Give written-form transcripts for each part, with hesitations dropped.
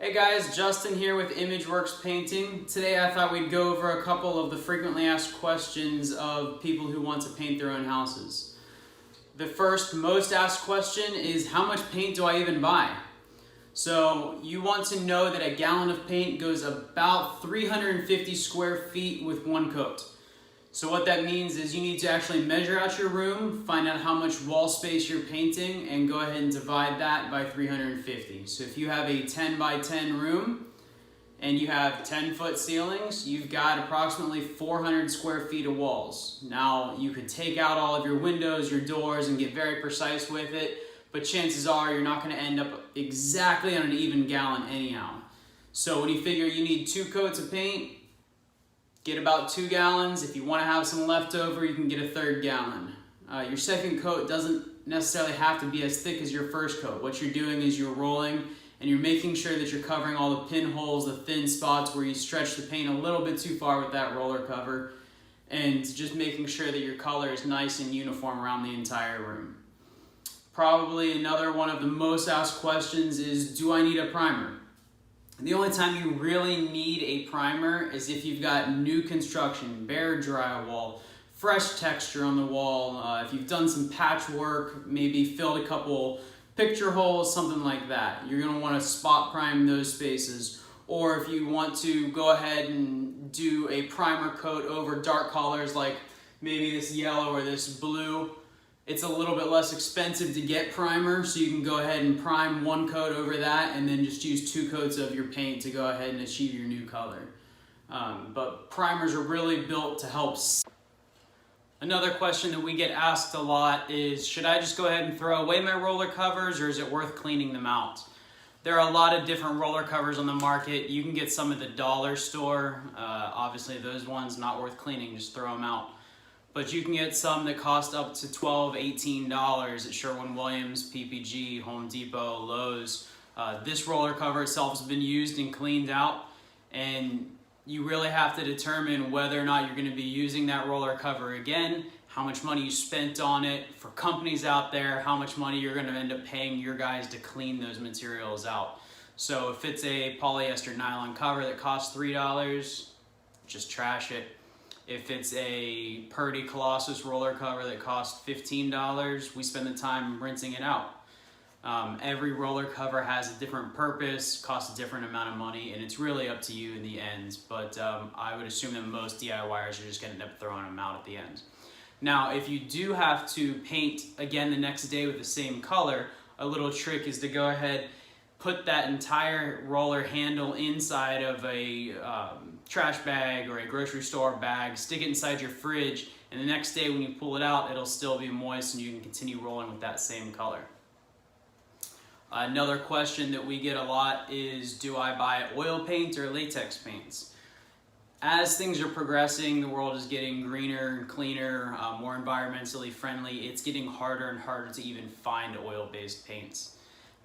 Hey guys, Justin here with ImageWorks Painting. Today I thought we'd go over a couple of the frequently asked questions of people who want to paint their own houses. The first most asked question is, how much paint do I even buy? So you want to know that a gallon of paint goes about 350 square feet with one coat. So what that means is you need to actually measure out your room, find out how much wall space you're painting, and go ahead and divide that by 350. So if you have a 10 by 10 room and you have 10-foot ceilings, you've got approximately 400 square feet of walls. Now you could take out all of your windows, your doors, and get very precise with it, but chances are you're not going to end up exactly on an even gallon anyhow. So when you figure you need 2 coats of paint, get about 2 gallons. If you want to have some left over, you can get a 3rd gallon. Your second coat doesn't necessarily have to be as thick as your first coat. What you're doing is you're rolling and you're making sure that you're covering all the pinholes, the thin spots where you stretch the paint a little bit too far with that roller cover, and just making sure that your color is nice and uniform around the entire room. Probably another one of the most asked questions is, do I need a primer? The only time you really need a primer is if you've got new construction, bare drywall, fresh texture on the wall, if you've done some patchwork, maybe filled a couple picture holes, something like that. You're going to want to spot prime those spaces. Or if you want to go ahead and do a primer coat over dark colors like maybe this yellow or this blue, it's a little bit less expensive to get primer, so you can go ahead and prime 1 coat over that and then just use 2 coats of your paint to go ahead and achieve your new color. But primers are really built to help. Another question that we get asked a lot is, should I just go ahead and throw away my roller covers, or is it worth cleaning them out? There are a lot of different roller covers on the market. You can get some at the dollar store. Obviously those ones not worth cleaning, just throw them out. But you can get some that cost up to $12, $18 at Sherwin-Williams, PPG, Home Depot, Lowe's. This roller cover itself has been used and cleaned out, and you really have to determine whether or not you're going to be using that roller cover again, how much money you spent on it. For companies out there, how much money you're going to end up paying your guys to clean those materials out. So if it's a polyester nylon cover that costs $3, just trash it. If it's a Purdy Colossus roller cover that costs $15, we spend the time rinsing it out. Every roller cover has a different purpose, costs a different amount of money, and it's really up to you in the end. But I would assume that most DIYers are just going to end up throwing them out at the end. Now, if you do have to paint again the next day with the same color, a little trick is to go ahead, put that entire roller handle inside of a trash bag or a grocery store bag, stick it inside your fridge, and the next day when you pull it out, it'll still be moist and you can continue rolling with that same color. Another question that we get a lot is, do I buy oil paint or latex paints? As things are progressing, the world is getting greener and cleaner, more environmentally friendly. It's getting harder and harder to even find oil-based paints.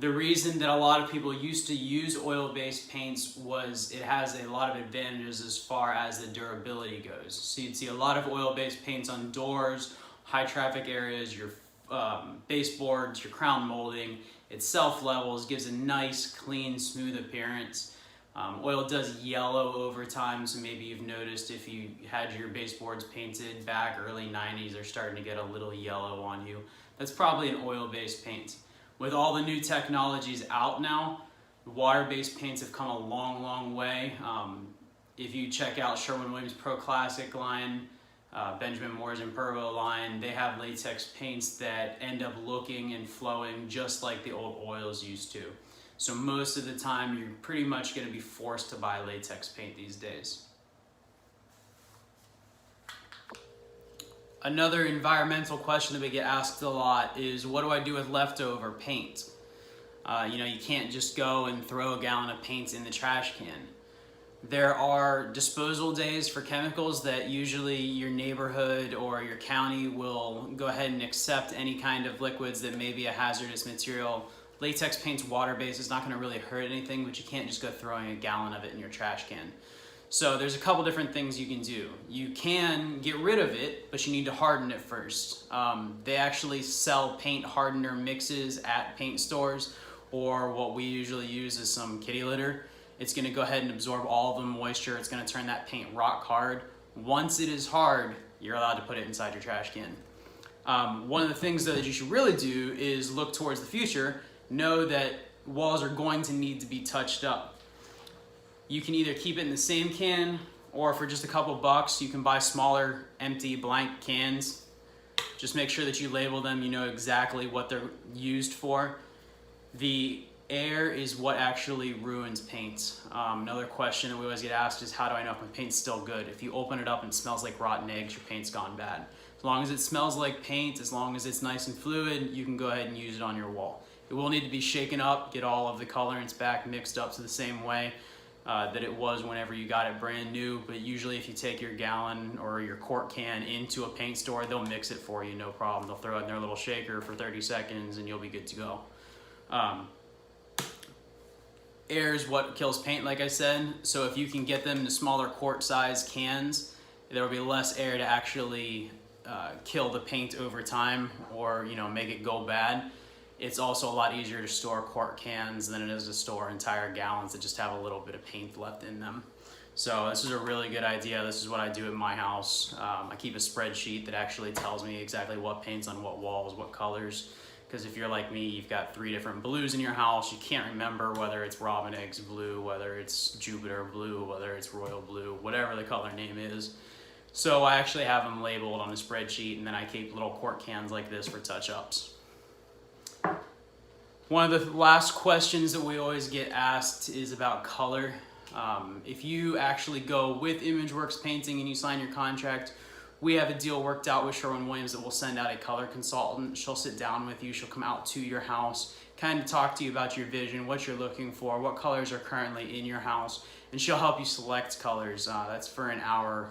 The reason that a lot of people used to use oil-based paints was it has a lot of advantages as far as the durability goes. So you'd see a lot of oil-based paints on doors, high traffic areas, your baseboards, your crown molding. It self-levels, gives a nice, clean, smooth appearance. Oil does yellow over time, so maybe you've noticed if you had your baseboards painted back early 90s, they're starting to get a little yellow on you. That's probably an oil-based paint. With all the new technologies out now, water-based paints have come a long, long way. If you check out Sherwin-Williams Pro Classic line, Benjamin Moore's Impervo line, they have latex paints that end up looking and flowing just like the old oils used to. So most of the time, you're pretty much going to be forced to buy latex paint these days. Another environmental question that we get asked a lot is, what do I do with leftover paint? You can't just go and throw a gallon of paint in the trash can. There are disposal days for chemicals that usually your neighborhood or your county will go ahead and accept any kind of liquids that may be a hazardous material. Latex paint's water-based, it's not going to really hurt anything, but you can't just go throwing a gallon of it in your trash can. So there's a couple different things you can do. You can get rid of it, but you need to harden it first. They actually sell paint hardener mixes at paint stores, or what we usually use is some kitty litter. It's gonna go ahead and absorb all of the moisture. It's gonna turn that paint rock hard. Once it is hard, you're allowed to put it inside your trash can. One of the things though that you should really do is look towards the future. Know that walls are going to need to be touched up. You can either keep it in the same can, or for just a couple bucks, you can buy smaller, empty, blank cans. Just make sure that you label them, you know exactly what they're used for. The air is what actually ruins paint. Another question that we always get asked is, how do I know if my paint's still good? If you open it up and it smells like rotten eggs, your paint's gone bad. As long as it smells like paint, as long as it's nice and fluid, you can go ahead and use it on your wall. It will need to be shaken up, get all of the colorants back mixed up to the same way that it was whenever you got it brand new. But usually if you take your gallon or your quart can into a paint store, they'll mix it for you, no problem. They'll throw it in their little shaker for 30 seconds and you'll be good to go. Air is what kills paint, like I said. So if you can get them to smaller quart size cans, there will be less air to actually kill the paint over time, or make it go bad. It's also a lot easier to store quart cans than it is to store entire gallons that just have a little bit of paint left in them. So this is a really good idea. This is what I do at my house. I keep a spreadsheet that actually tells me exactly what paint's on what walls, what colors. Because if you're like me, you've got 3 different blues in your house. You can't remember whether it's Robin Eggs blue, whether it's Jupiter blue, whether it's Royal blue, whatever the color name is. So I actually have them labeled on a spreadsheet, and then I keep little quart cans like this for touch-ups. One of the last questions that we always get asked is about color. If you actually go with ImageWorks Painting and you sign your contract, we have a deal worked out with Sherwin-Williams that will send out a color consultant. She'll sit down with you. She'll come out to your house, kind of talk to you about your vision, what you're looking for, what colors are currently in your house, and she'll help you select colors. That's for an hour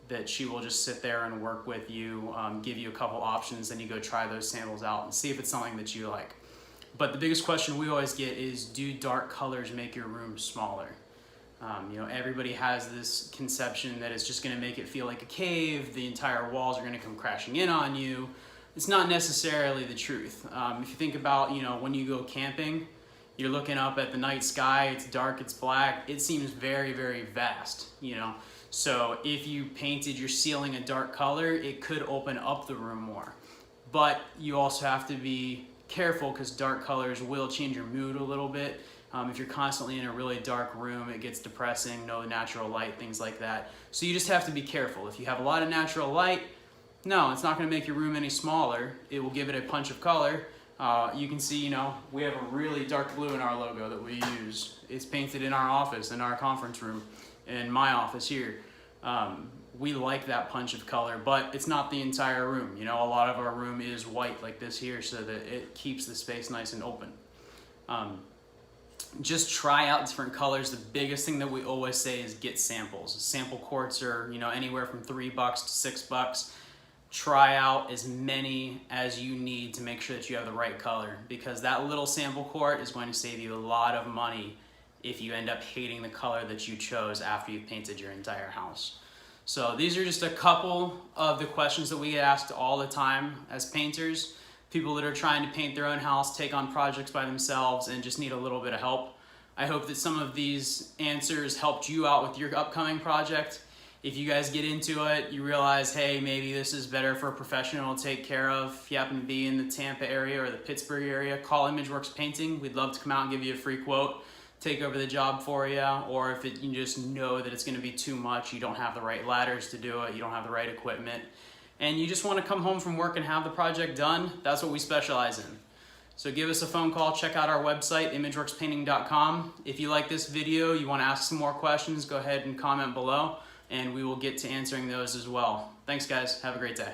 that she will just sit there and work with you, give you a couple options, then you go try those samples out and see if it's something that you like. But the biggest question we always get is, do dark colors make your room smaller? Everybody has this conception that it's just going to make it feel like a cave, the entire walls are going to come crashing in on you. It's not necessarily the truth. If you think about, when you go camping, you're looking up at the night sky, it's dark, it's black, it seems very, very vast, So if you painted your ceiling a dark color, it could open up the room more. But you also have to be careful, because dark colors will change your mood a little bit. If you're constantly in a really dark room, it gets depressing, no natural light, things like that. So you just have to be careful. If you have a lot of natural light, no, it's not going to make your room any smaller. It will give it a punch of color. You can see, we have a really dark blue in our logo that we use. It's painted in our office, in our conference room, in my office here. We like that punch of color, but it's not the entire room. A lot of our room is white like this here, so that it keeps the space nice and open. Just try out different colors. The biggest thing that we always say is get samples. Sample quarts are, anywhere from $3 to $6. Try out as many as you need to make sure that you have the right color, because that little sample quart is going to save you a lot of money if you end up hating the color that you chose after you've painted your entire house. So these are just a couple of the questions that we get asked all the time as painters. People that are trying to paint their own house, take on projects by themselves, and just need a little bit of help. I hope that some of these answers helped you out with your upcoming project. If you guys get into it, you realize, hey, maybe this is better for a professional to take care of. If you happen to be in the Tampa area or the Pittsburgh area, call ImageWorks Painting. We'd love to come out and give you a free quote, take over the job for you. Or if you just know that it's going to be too much, you don't have the right ladders to do it, you don't have the right equipment, and you just want to come home from work and have the project done, that's what we specialize in. So give us a phone call, check out our website, imageworkspainting.com. If you like this video, you want to ask some more questions, go ahead and comment below, and we will get to answering those as well. Thanks guys, have a great day.